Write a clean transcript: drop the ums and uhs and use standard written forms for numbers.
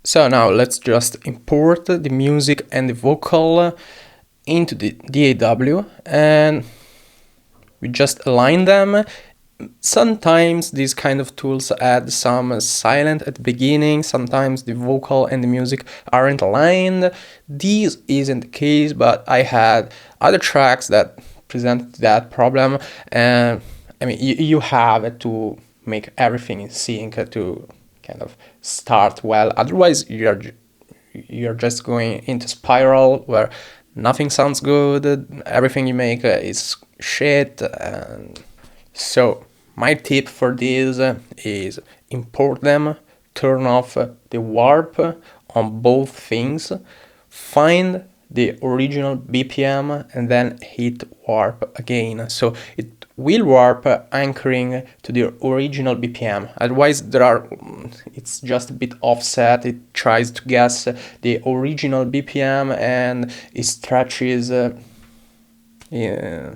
So now let's just import the music and the vocal into the DAW, and we just align them. Sometimes these kind of tools add some silent at the beginning, sometimes the vocal and the music aren't aligned. This isn't the case, but I had other tracks that presented that problem, and I mean, you have to make everything in sync to kind of start well. Otherwise, you're just going into spiral where nothing sounds good, everything you make is shit. And so my tip for this is import them, turn off the warp on both things, find the original BPM and then hit warp again. So it will warp anchoring to the original BPM. Otherwise it's just a bit offset. It tries to guess the original BPM and it stretches yeah,